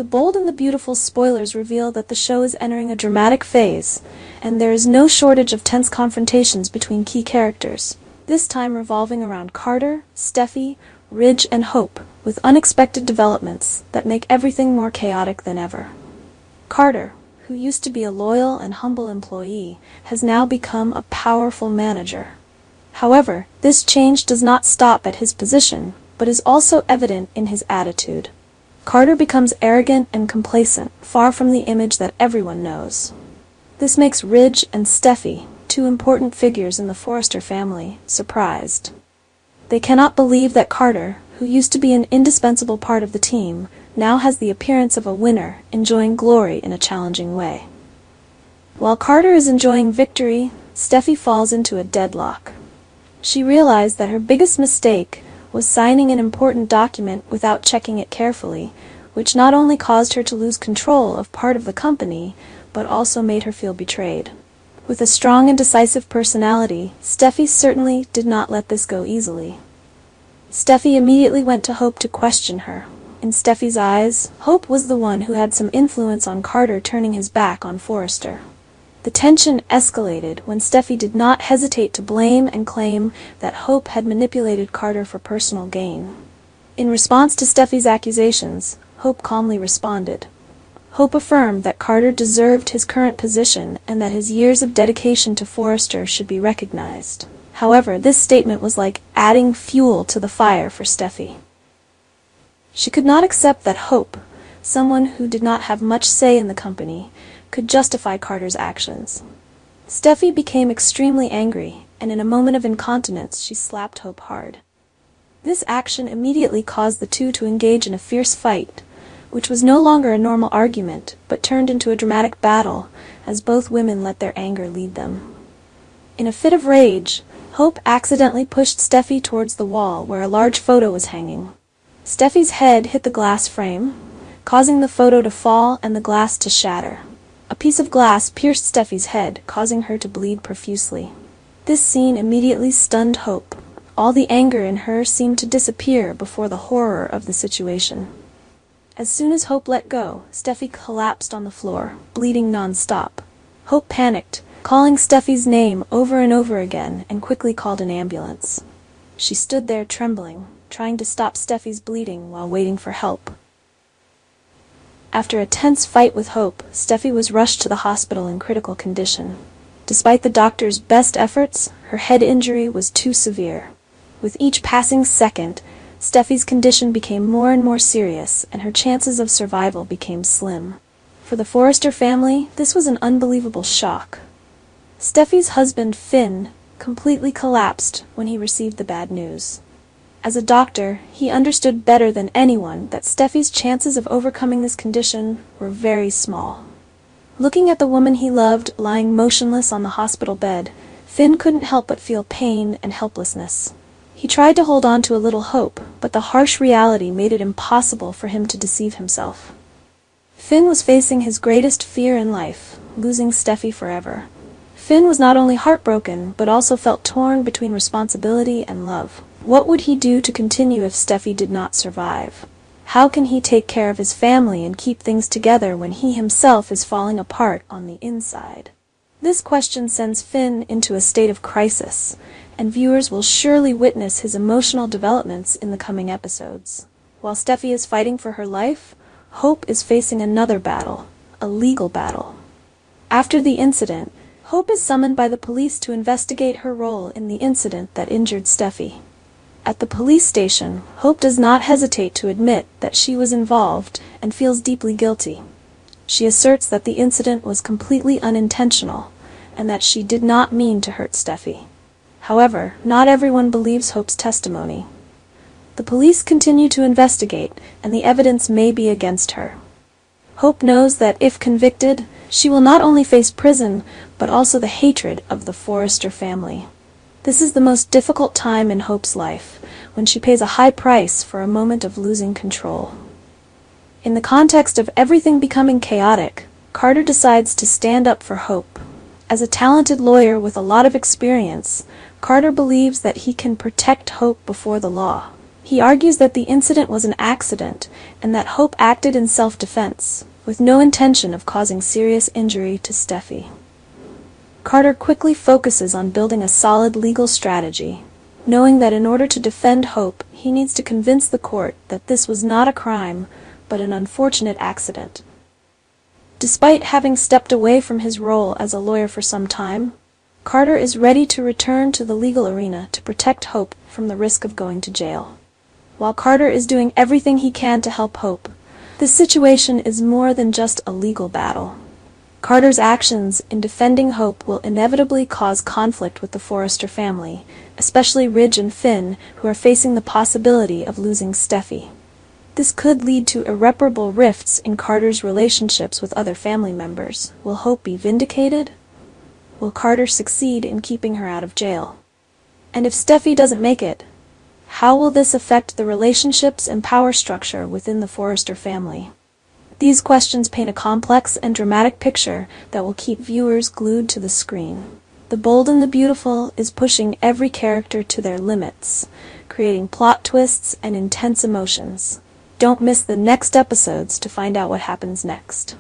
Bold and the Beautiful spoilers reveal that the show is entering a dramatic phase, and there is no shortage of tense confrontations between key characters, this time revolving around Carter, Steffy, Ridge, and Hope, with unexpected developments that make everything more chaotic than ever. Carter, who used to be a loyal and humble employee, has now become a powerful manager. However, this change does not stop at his position, but is also evident in his attitude. Carter becomes arrogant and complacent, far from the image that everyone knows. This makes Ridge and Steffy, two important figures in the Forrester family, surprised. They cannot believe that Carter, who used to be an indispensable part of the team, now has the appearance of a winner, enjoying glory in a challenging way. While Carter is enjoying victory, Steffy falls into a deadlock. She realized that her biggest mistake was signing an important document without checking it carefully, which not only caused her to lose control of part of the company, but also made her feel betrayed. With a strong and decisive personality, Steffy certainly did not let this go easily. Steffy immediately went to Hope to question her. In Steffy's eyes, Hope was the one who had some influence on Carter turning his back on Forrester. The tension escalated when Steffy did not hesitate to blame and claim that Hope had manipulated Carter for personal gain. In response to Steffy's accusations, Hope calmly responded. Hope affirmed that Carter deserved his current position and that his years of dedication to Forrester should be recognized. However, this statement was like adding fuel to the fire for Steffy. She could not accept that Hope, someone who did not have much say in the company, could justify Carter's actions. Steffy became extremely angry, and in a moment of incontinence she slapped Hope hard. This action immediately caused the two to engage in a fierce fight, which was no longer a normal argument, but turned into a dramatic battle, as both women let their anger lead them. In a fit of rage, Hope accidentally pushed Steffy towards the wall where a large photo was hanging. Steffy's head hit the glass frame, causing the photo to fall and the glass to shatter. A piece of glass pierced Steffy's head, causing her to bleed profusely. This scene immediately stunned Hope. All the anger in her seemed to disappear before the horror of the situation. As soon as Hope let go, Steffy collapsed on the floor, bleeding non-stop. Hope panicked, calling Steffy's name over and over again, and quickly called an ambulance. She stood there trembling, trying to stop Steffy's bleeding while waiting for help. After a tense fight with Hope, Steffy was rushed to the hospital in critical condition. Despite the doctor's best efforts, her head injury was too severe. With each passing second, Steffy's condition became more and more serious, and her chances of survival became slim. For the Forrester family, this was an unbelievable shock. Steffy's husband, Finn, completely collapsed when he received the bad news. As a doctor, he understood better than anyone that Steffy's chances of overcoming this condition were very small. Looking at the woman he loved lying motionless on the hospital bed, Finn couldn't help but feel pain and helplessness. He tried to hold on to a little hope, but the harsh reality made it impossible for him to deceive himself. Finn was facing his greatest fear in life, losing Steffy forever. Finn was not only heartbroken, but also felt torn between responsibility and love. What would he do to continue if Steffy did not survive? How can he take care of his family and keep things together when he himself is falling apart on the inside? This question sends Finn into a state of crisis, and viewers will surely witness his emotional developments in the coming episodes. While Steffy is fighting for her life, Hope is facing another battle, a legal battle. After the incident, Hope is summoned by the police to investigate her role in the incident that injured Steffy. At the police station, Hope does not hesitate to admit that she was involved and feels deeply guilty. She asserts that the incident was completely unintentional and that she did not mean to hurt Steffy. However, not everyone believes Hope's testimony. The police continue to investigate, and the evidence may be against her. Hope knows that if convicted, she will not only face prison, but also the hatred of the Forrester family. This is the most difficult time in Hope's life, when she pays a high price for a moment of losing control. In the context of everything becoming chaotic, Carter decides to stand up for Hope. As a talented lawyer with a lot of experience, Carter believes that he can protect Hope before the law. He argues that the incident was an accident and that Hope acted in self-defense, with no intention of causing serious injury to Steffy. Carter quickly focuses on building a solid legal strategy, knowing that in order to defend Hope, he needs to convince the court that this was not a crime, but an unfortunate accident. Despite having stepped away from his role as a lawyer for some time, Carter is ready to return to the legal arena to protect Hope from the risk of going to jail. While Carter is doing everything he can to help Hope, this situation is more than just a legal battle. Carter's actions in defending Hope will inevitably cause conflict with the Forrester family, especially Ridge and Finn, who are facing the possibility of losing Steffy. This could lead to irreparable rifts in Carter's relationships with other family members. Will Hope be vindicated? Will Carter succeed in keeping her out of jail? And if Steffy doesn't make it, how will this affect the relationships and power structure within the Forrester family? These questions paint a complex and dramatic picture that will keep viewers glued to the screen. The Bold and the Beautiful is pushing every character to their limits, creating plot twists and intense emotions. Don't miss the next episodes to find out what happens next.